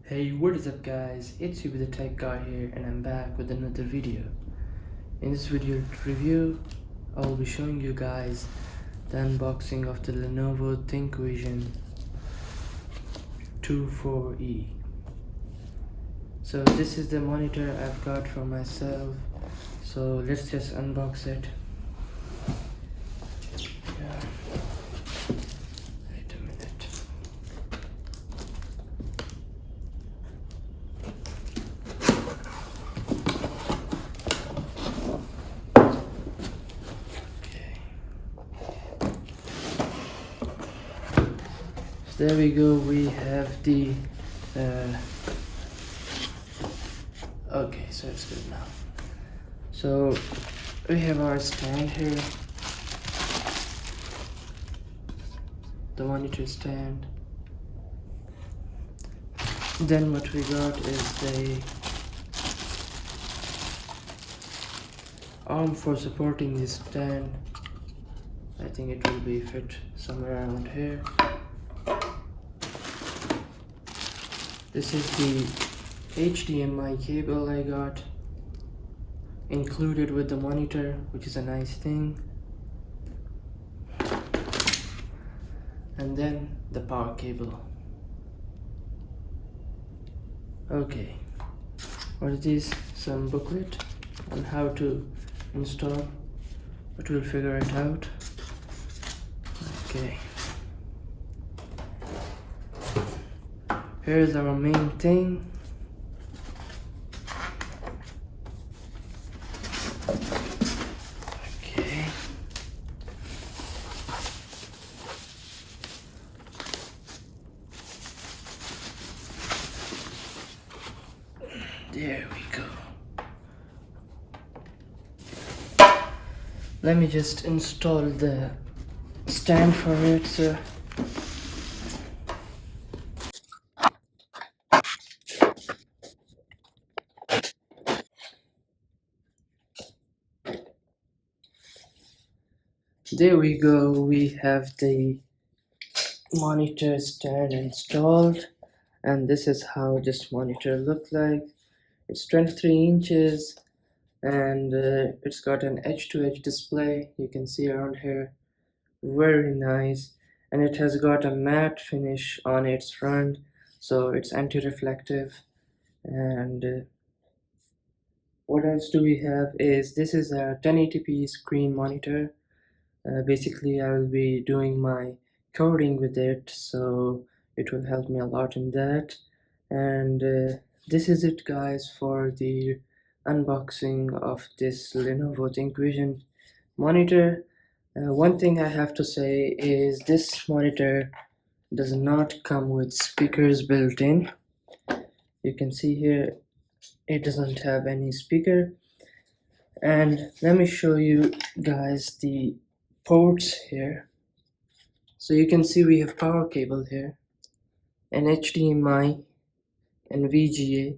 Hey, what is up guys, it's you, the tech guy here, and I'm back with another video. In this video review, I'll be showing you guys the unboxing of the Lenovo ThinkVision S24E. So this is the monitor I've got for myself, so let's just unbox it. Wait a minute. There we go, we have the okay, so it's good now. So we have our stand here, the monitor stand. Then what we got is the arm for supporting this stand. I think it will be fit somewhere around here. This is the HDMI cable I got included with the monitor, which is a nice thing. And then the power cable. Okay, what is this? Some booklet on how to install, but we'll figure it out. Okay, here's our main thing. Okay, there we go. Let me just install the stand for it. So there we go, we have the monitor stand installed, and this is how this monitor looks like. It's 23 inches and it's got an edge-to-edge display, you can see around here, very nice. And it has got a matte finish on its front, so it's anti-reflective. And what else do we have is, this is a 1080p screen monitor. Basically I will be doing my coding with it, so it will help me a lot in that. And this is it guys for the unboxing of this Lenovo ThinkVision monitor. One thing I have to say is this monitor does not come with speakers built in. You can see here it doesn't have any speaker. And let me show you guys the ports here. So you can see we have power cable here, an HDMI and VGA,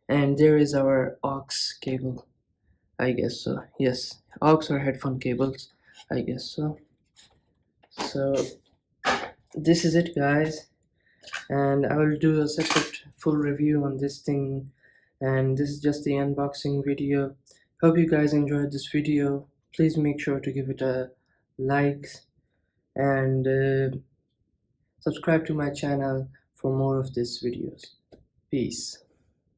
and there is our aux cable, I guess so. Yes, aux or headphone cables, I guess so. So this is it guys, and I will do a separate full review on this thing, and this is just the unboxing video. Hope you guys enjoyed this video. Please make sure to give it a like and subscribe to my channel for more of these videos. Peace.